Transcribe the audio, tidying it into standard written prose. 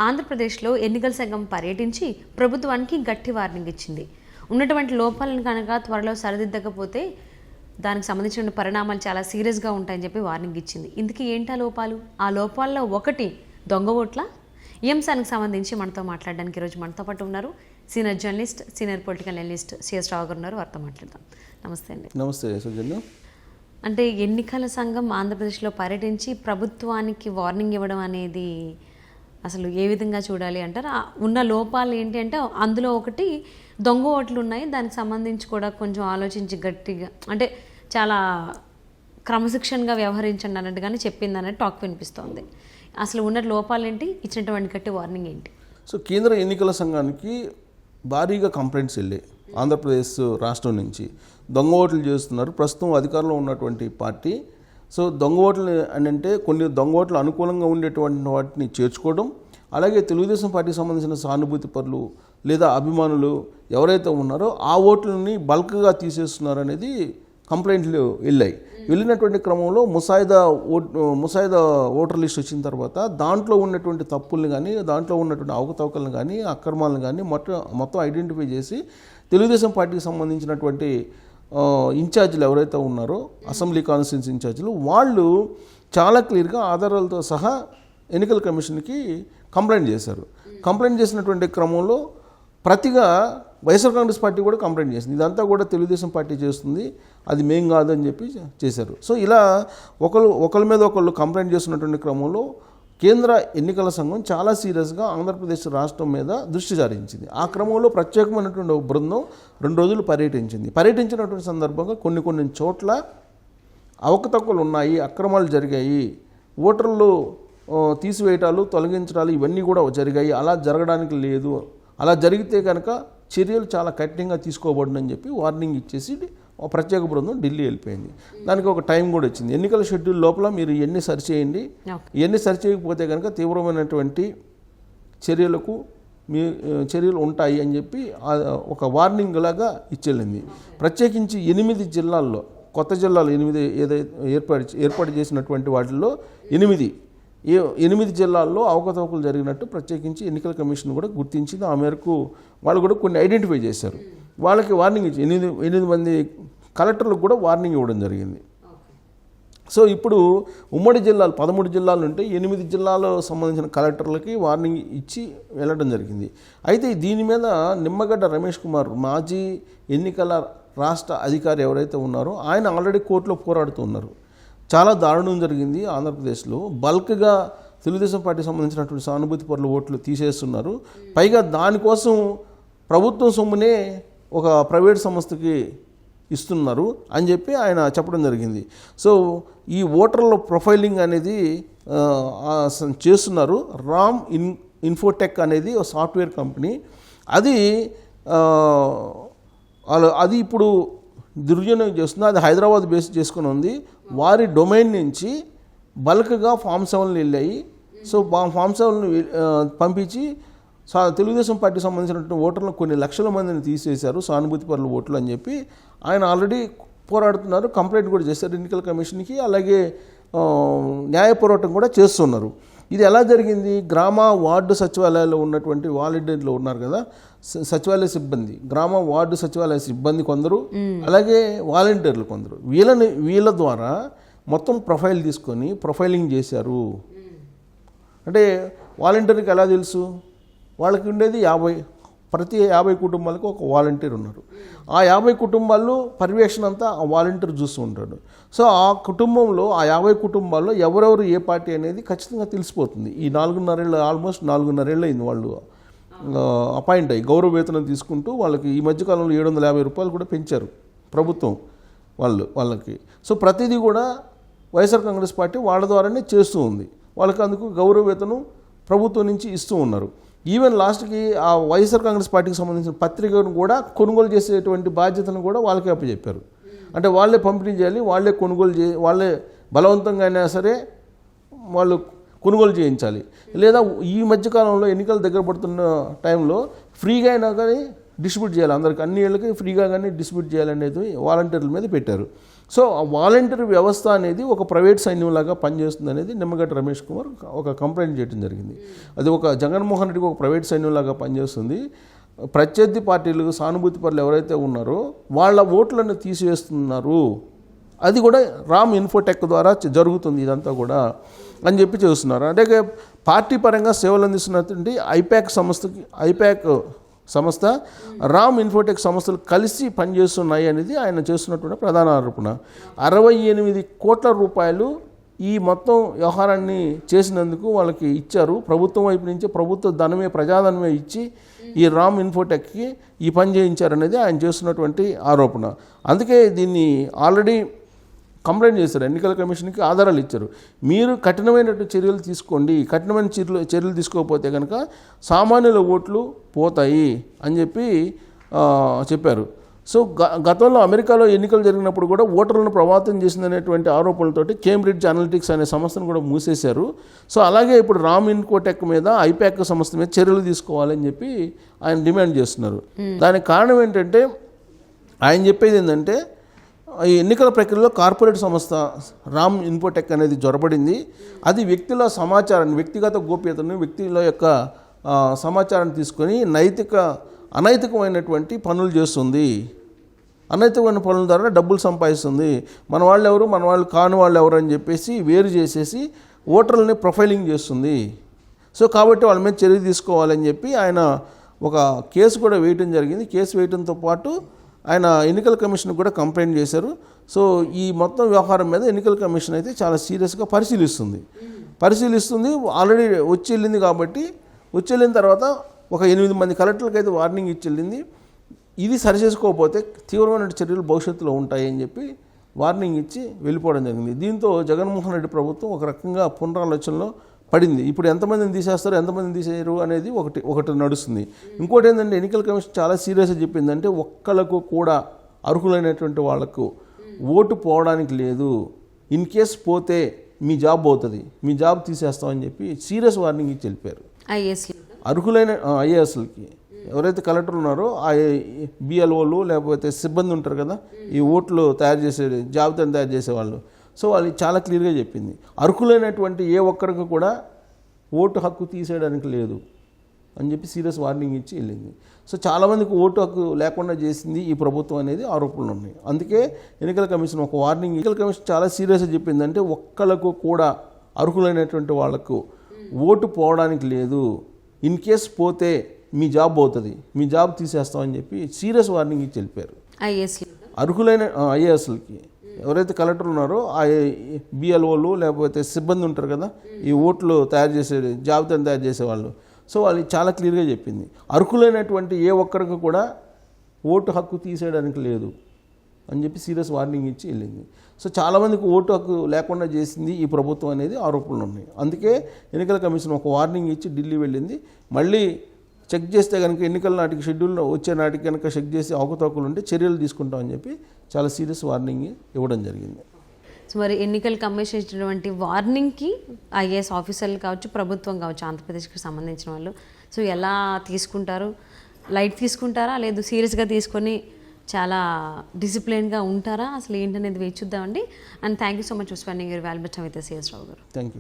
ఆంధ్రప్రదేశ్లో ఎన్నికల సంఘం పర్యటించి ప్రభుత్వానికి గట్టి వార్నింగ్ ఇచ్చింది. ఉన్నటువంటి లోపాలను కనుక త్వరలో సరిదిద్దకపోతే దానికి సంబంధించిన పరిణామాలు చాలా సీరియస్గా ఉంటాయని చెప్పి వార్నింగ్ ఇచ్చింది. ఇందుకే ఏంటా లోపాలు? ఆ లోపాల్లో ఒకటి దొంగ ఓట్ల. ఈ అంశానికి సంబంధించి మనతో మాట్లాడడానికి ఈరోజు మనతో పాటు ఉన్నారు senior journalist, senior political analyst C S Rao garu ఉన్నారు. వారితో మాట్లాడదాం. నమస్తే అండి. నమస్తే సుజన్య. అంటే ఎన్నికల సంఘం ఆంధ్రప్రదేశ్లో పర్యటించి ప్రభుత్వానికి వార్నింగ్ ఇవ్వడం అనేది అసలు ఏ విధంగా చూడాలి అంటారు? ఉన్న లోపాలు ఏంటి అంటే అందులో ఒకటి దొంగ ఓట్లు ఉన్నాయి. దానికి సంబంధించి కూడా కొంచెం ఆలోచించి గట్టిగా, అంటే చాలా క్రమశిక్షణగా వ్యవహరించండి అన్నట్టుగానే చెప్పింది అన్నట్టు టాక్ వినిపిస్తోంది. అసలు ఉన్న లోపాలు ఏంటి, ఇచ్చినటువంటి గట్టి వార్నింగ్ ఏంటి? సో కేంద్ర ఎన్నికల సంఘానికి భారీగా కంప్లైంట్స్ వెళ్ళాయి ఆంధ్రప్రదేశ్ రాష్ట్రం నుంచి. దొంగ ఓట్లు చేస్తున్నారు ప్రస్తుతం అధికారంలో ఉన్నటువంటి పార్టీ. సో దొంగ ఓట్లు అని అంటే కొన్ని దొంగ ఓట్లు అనుకూలంగా ఉండేటువంటి వాటిని చేర్చుకోవడం, అలాగే తెలుగుదేశం పార్టీకి సంబంధించిన సానుభూతి పరులు లేదా అభిమానులు ఎవరైతే ఉన్నారో ఆ ఓట్లని బల్క్గా తీసేస్తున్నారు అనేది కంప్లైంట్లు వెళ్ళాయి. వెళ్ళినటువంటి క్రమంలో ముసాయిదా ఓటర్ లిస్ట్ వచ్చిన తర్వాత దాంట్లో ఉన్నటువంటి తప్పుల్ని కానీ, దాంట్లో ఉన్నటువంటి అవకతవకలను కానీ, అక్రమాలను కానీ మొత్తం ఐడెంటిఫై చేసి తెలుగుదేశం పార్టీకి సంబంధించినటువంటి ఇన్ఛార్జీలు ఎవరైతే ఉన్నారో అసెంబ్లీ కాన్స్టిట్యున్సీ ఇన్ఛార్జీలు వాళ్ళు చాలా క్లియర్గా ఆధారాలతో సహా ఎన్నికల కమిషన్కి కంప్లైంట్ చేశారు. కంప్లైంట్ చేసినటువంటి క్రమంలో ప్రతిగా వైఎస్ఆర్ కాంగ్రెస్ పార్టీ కూడా కంప్లైంట్ చేసింది. ఇదంతా కూడా తెలుగుదేశం పార్టీ చేస్తుంది, అది మేం కాదని చెప్పి చేశారు. సో ఇలా ఒకరి మీద ఒకళ్ళు కంప్లైంట్ చేస్తున్నటువంటి క్రమంలో కేంద్ర ఎన్నికల సంఘం చాలా సీరియస్గా ఆంధ్రప్రదేశ్ రాష్ట్రం మీద దృష్టి సారించింది. ఆ క్రమంలో ప్రత్యేకమైనటువంటి బృందం 2 రోజులు పర్యటించినటువంటి సందర్భంగా కొన్ని చోట్ల అవకతవకలు ఉన్నాయి, అక్రమాలు జరిగాయి, ఓటర్లు తీసివేయటాలు, తొలగించడాలు ఇవన్నీ కూడా జరిగాయి, అలా జరగడానికి లేదు, అలా జరిగితే కనుక చర్యలు చాలా కఠినంగా తీసుకోబడునని చెప్పి వార్నింగ్ ఇచ్చేసి ప్రత్యేక బృందం ఢిల్లీ వెళ్ళిపోయింది. దానికి ఒక టైం కూడా వచ్చింది. ఎన్నికల షెడ్యూల్ లోపల మీరు ఇవన్నీ సరిచేయండి, ఇవన్నీ సరిచేయకపోతే కనుక తీవ్రమైనటువంటి చర్యలు ఉంటాయి అని చెప్పి ఒక వార్నింగ్ లాగా ఇచ్చెళ్ళింది. ప్రత్యేకించి 8 జిల్లాల్లో, కొత్త జిల్లాలు 8 ఏదైతే ఏర్పాటు చేసినటువంటి వాటిల్లో 8 జిల్లాల్లో అవకతవకలు జరిగినట్టు ప్రత్యేకించి ఎన్నికల కమిషన్ కూడా గుర్తించింది. ఆ మేరకు వాళ్ళు కూడా కొన్ని ఐడెంటిఫై చేశారు. వాళ్ళకి వార్నింగ్ ఇచ్చి 8 మంది కలెక్టర్లకు కూడా వార్నింగ్ ఇవ్వడం జరిగింది. సో ఇప్పుడు ఉమ్మడి జిల్లాలు 13 జిల్లాలు ఉంటే 8 జిల్లాలకు సంబంధించిన కలెక్టర్లకి వార్నింగ్ ఇచ్చి వెళ్ళడం జరిగింది. అయితే దీని మీద నిమ్మగడ్డ రమేష్ కుమార్ మాజీ ఎన్నికల రాష్ట్ర అధికారి ఎవరైతే ఉన్నారో ఆయన ఆల్రెడీ కోర్టులో పోరాడుతూ ఉన్నారు. చాలా దారుణం జరిగింది ఆంధ్రప్రదేశ్లో. బల్క్గా తెలుగుదేశం పార్టీకి సంబంధించినటువంటి సానుభూతి పరుల ఓట్లు తీసేస్తున్నారు. పైగా దానికోసం ప్రభుత్వం సొమ్మునే ఒక ప్రైవేట్ సంస్థకి ఇస్తున్నారు అని చెప్పి ఆయన చెప్పడం జరిగింది. సో ఈ ఓటర్ల ప్రొఫైలింగ్ అనేది చేస్తున్నారు. రామ్ ఇన్ఫోటెక్ అనేది ఒక సాఫ్ట్వేర్ కంపెనీ. అది ఇప్పుడు దుర్వినియోగం చేస్తుంది. అది హైదరాబాద్ బేస్ చేసుకుని ఉంది. వారి డొమైన్ నుంచి బల్క్గా ఫామ్ 7లు వెళ్ళాయి. సో ఫామ్ 7ను పంపించి తెలుగుదేశం పార్టీకి సంబంధించినటువంటి ఓటర్లు కొన్ని లక్షల మందిని తీసేశారు, సానుభూతి పరుల ఓట్లు అని చెప్పి ఆయన ఆల్రెడీ పోరాడుతున్నారు. కంప్లైంట్ కూడా చేశారు ఎన్నికల కమిషన్కి. అలాగే న్యాయ పోరాటం కూడా చేస్తున్నారు. ఇది ఎలా జరిగింది? గ్రామ వార్డు సచివాలయాల్లో ఉన్నటువంటి వాలంటీర్లు ఉన్నారు కదా, సచివాలయ సిబ్బంది, గ్రామ వార్డు సచివాలయ సిబ్బంది కొందరు, అలాగే వాలంటీర్లు కొందరు, వీళ్ళ ద్వారా మొత్తం ప్రొఫైల్ తీసుకొని ప్రొఫైలింగ్ చేశారు. అంటే వాలంటీర్కి ఎలా తెలుసు? వాళ్ళకి ఉండేది ప్రతి 50 కుటుంబాలకు ఒక వాలంటీర్ ఉన్నారు. ఆ 50 కుటుంబాల్లో పర్యవేక్షణ అంతా ఆ వాలంటీర్ చూస్తూ ఉంటాడు. సో ఆ కుటుంబంలో, ఆ 50 కుటుంబాల్లో ఎవరెవరు ఏ పార్టీ అనేది ఖచ్చితంగా తెలిసిపోతుంది. ఈ 4.5 ఏళ్ళు, ఆల్మోస్ట్ 4.5 ఏళ్ళు అయింది వాళ్ళు అపాయింట్ అయ్యి గౌరవ వేతనం తీసుకుంటూ. వాళ్ళకి ఈ మధ్యకాలంలో 750 రూపాయలు కూడా పెంచారు ప్రభుత్వం వాళ్ళకి. సో ప్రతిదీ కూడా వైఎస్ఆర్ కాంగ్రెస్ పార్టీ వాళ్ళ ద్వారానే చేస్తూ ఉంది. వాళ్ళకి అందుకు గౌరవ వేతనం ప్రభుత్వం నుంచి ఇస్తూ ఉన్నారు. ఈవెన్ లాస్ట్కి ఆ వైఎస్ఆర్ కాంగ్రెస్ పార్టీకి సంబంధించిన పత్రికను కూడా కొనుగోలు చేసేటువంటి బాధ్యతను కూడా వాళ్ళకే అప్పచెప్పారు. అంటే వాళ్ళే పంపిణీ చేయాలి, వాళ్ళే కొనుగోలు వాళ్ళే బలవంతంగా అయినా సరే వాళ్ళు కొనుగోలు చేయించాలి. లేదా ఈ మధ్యకాలంలో ఎన్నికలు దగ్గర పడుతున్న టైంలో ఫ్రీగా అయినా కానీ డిస్ట్రిబ్యూట్ చేయాలి, అందరికి అన్ని ఏళ్ళకి ఫ్రీగా కానీ డిస్ట్రిబ్యూట్ చేయాలనేది వాలంటీర్ల మీద పెట్టారు. సో ఆ వాలంటీర్ వ్యవస్థ అనేది ఒక ప్రైవేట్ సైన్యంలాగా పనిచేస్తుంది అనేది నిమ్మగడ్డ రమేష్ కుమార్ ఒక కంప్లైంట్ చేయడం జరిగింది. అది ఒక జగన్మోహన్ రెడ్డికి ఒక ప్రైవేట్ సైన్యంలాగా పనిచేస్తుంది. ప్రత్యర్థి పార్టీలు సానుభూతి పరులు ఎవరైతే ఉన్నారో వాళ్ళ ఓట్లను తీసివేస్తున్నారు, అది కూడా రామ్ ఇన్ఫోటెక్ ద్వారా జరుగుతుంది ఇదంతా కూడా అని చెప్పి చేస్తున్నారు. అంటే పార్టీ పరంగా సేవలు అందిస్తున్నటువంటి ఐపాక్ సంస్థ రామ్ ఇన్ఫోటెక్ సంస్థలు కలిసి పనిచేస్తున్నాయి అనేది ఆయన చేస్తున్నటువంటి ప్రధాన ఆరోపణ. 68 కోట్ల రూపాయలు ఈ మొత్తం వ్యవహారాన్ని చేసినందుకు వాళ్ళకి ఇచ్చారు. ప్రభుత్వం వైపు నుంచి ప్రభుత్వ ధనమే ప్రజాధనమే ఇచ్చి ఈ రామ్ ఇన్ఫోటెక్కి ఈ పని చేయించారనేది ఆయన చేస్తున్నటువంటి ఆరోపణ. అందుకే దీన్ని ఆల్రెడీ కంప్లైంట్ చేశారు, ఎన్నికల కమిషన్కి ఆధారాలు ఇచ్చారు. మీరు కఠినమైనటువంటి చర్యలు తీసుకోండి, కఠినమైన చర్యలు తీసుకోకపోతే కనుక సామాన్యుల ఓట్లు పోతాయి అని చెప్పారు. సో గతంలో అమెరికాలో ఎన్నికలు జరిగినప్పుడు కూడా ఓటర్లను ప్రభావితం చేసిందనేటువంటి ఆరోపణలతోటి కేంబ్రిడ్జ్ అనలిటిక్స్ అనే సంస్థను కూడా మూసేశారు. సో అలాగే ఇప్పుడు రామ్ ఇన్ఫోటెక్ మీద ఐపాక్ సంస్థ మీద చర్యలు తీసుకోవాలని చెప్పి ఆయన డిమాండ్ చేస్తున్నారు. దానికి కారణం ఏంటంటే ఆయన చెప్పేది ఏంటంటే ఈ ఎన్నికల ప్రక్రియలో కార్పొరేట్ సంస్థ రామ్ ఇన్ఫోటెక్ అనేది జొరబడింది. అది వ్యక్తుల సమాచారాన్ని, వ్యక్తిగత గోప్యతను, వ్యక్తుల యొక్క సమాచారాన్ని తీసుకొని అనైతికమైనటువంటి పనులు చేస్తుంది. అనైతికమైన పనుల ద్వారా డబ్బులు సంపాదిస్తుంది. మన వాళ్ళు ఎవరు, మన వాళ్ళు కాని వాళ్ళు ఎవరు అని చెప్పేసి వేరు చేసేసి ఓటర్లని ప్రొఫైలింగ్ చేస్తుంది. సో కాబట్టి వాళ్ళ మీద చర్య తీసుకోవాలని చెప్పి ఆయన ఒక కేసు కూడా వేయటం జరిగింది. కేసు వేయడంతో పాటు ఆయన ఎన్నికల కమిషన్ కూడా కంప్లైంట్ చేశారు. సో ఈ మొత్తం వ్యవహారం మీద ఎన్నికల కమిషన్ అయితే చాలా సీరియస్గా పరిశీలిస్తుంది. ఆల్రెడీ వచ్చి వెళ్ళింది కాబట్టి వచ్చి వెళ్ళిన తర్వాత ఒక 8 మంది కలెక్టర్లకు అయితే వార్నింగ్ ఇచ్చి వెళ్ళింది. ఇది సరిచేసుకోకపోతే తీవ్రమైన చర్యలు భవిష్యత్తులో ఉంటాయి అని చెప్పి వార్నింగ్ ఇచ్చి వెళ్ళిపోవడం జరిగింది. దీంతో జగన్మోహన్ రెడ్డి ప్రభుత్వం ఒక రకంగా పునరాలోచనలో పడింది. ఇప్పుడు ఎంతమందిని తీసేస్తారు, ఎంతమందిని తీసేయరు అనేది ఒకటి నడుస్తుంది. ఇంకోటి ఏంటంటే ఎన్నికల కమిషన్ చాలా సీరియస్గా చెప్పిందంటే ఒక్కళ్ళకు కూడా అర్హులైనటువంటి వాళ్లకు ఓటు పోవడానికి లేదు. ఇన్ కేస్ పోతే మీ జాబ్ పోతుంది, మీ జాబ్ తీసేస్తామని చెప్పి సీరియస్ వార్నింగ్ ఇచ్చి వెళ్ళిపోయారు. అర్హులైన ఐఏఎస్లకి ఎవరైతే కలెక్టర్ ఉన్నారో ఆ బిఎల్ఓలు లేకపోతే సిబ్బంది ఉంటారు కదా, ఈ ఓట్లు తయారు చేసే జాబితాను తయారు చేసేవాళ్ళు. సో వాళ్ళు చాలా క్లియర్గా చెప్పింది, అర్హులైనటువంటి ఏ ఒక్కరికి కూడా ఓటు హక్కు తీసేయడానికి లేదు అని చెప్పి సీరియస్ వార్నింగ్ ఇచ్చి వెళ్ళింది. సో చాలామందికి ఓటు హక్కు లేకుండా చేసింది ఈ ప్రభుత్వం అనేది ఆరోపణలు ఉన్నాయి. అందుకే ఎన్నికల కమిషన్ ఒక వార్నింగ్, ఎన్నికల కమిషన్ చాలా సీరియస్గా చెప్పిందంటే ఒక్కళ్ళకు కూడా అర్హులైనటువంటి వాళ్లకు ఓటు పోవడానికి లేదు. ఇన్ కేస్ పోతే మీ జాబ్ పోతుంది, మీ జాబ్ తీసేస్తామని చెప్పి సీరియస్ వార్నింగ్ ఇచ్చి వెళ్ళిపోయారు. అర్హులైన ఐఏఎస్లకి ఎవరైతే కలెక్టర్ ఉన్నారో ఆ బిఎల్ఓలు లేకపోతే సిబ్బంది ఉంటారు కదా, ఈ ఓట్లు తయారు చేసే జాబితాను తయారు చేసేవాళ్ళు. సో వాళ్ళు చాలా క్లియర్గా చెప్పింది, అర్హులైనటువంటి ఏ ఒక్కరికి కూడా ఓటు హక్కు తీసేయడానికి లేదు అని చెప్పి సీరియస్ వార్నింగ్ ఇచ్చి వెళ్ళింది. సో చాలామందికి ఓటు హక్కు లేకుండా చేసింది ఈ ప్రభుత్వం అనేది ఆరోపణలు ఉన్నాయి. అందుకే ఎన్నికల కమిషన్ ఒక వార్నింగ్ ఇచ్చి ఢిల్లీ వెళ్ళింది. మళ్ళీ చెక్ చేస్తే కనుక ఎన్నికల నాటికి షెడ్యూల్లో వచ్చే నాటికి కనుక చెక్ చేసి అవకతవకలు ఉంటే చర్యలు తీసుకుంటామని చెప్పి చాలా సీరియస్ వార్నింగ్ ఇవ్వడం జరిగింది. సో మరి ఎన్నికల కమిషన్ ఇచ్చినటువంటి వార్నింగ్కి ఐఏఎస్ ఆఫీసర్లు కావచ్చు, ప్రభుత్వం కావచ్చు, ఆంధ్రప్రదేశ్కి సంబంధించిన వాళ్ళు సో ఎలా తీసుకుంటారు? లైట్ తీసుకుంటారా, లేదు సీరియస్గా తీసుకొని చాలా డిసిప్లిన్గా ఉంటారా? అసలు ఏంటనేది వేచి చూద్దామండి. And thank you so much for spending your valuable time with C S Rao garu. Thank you.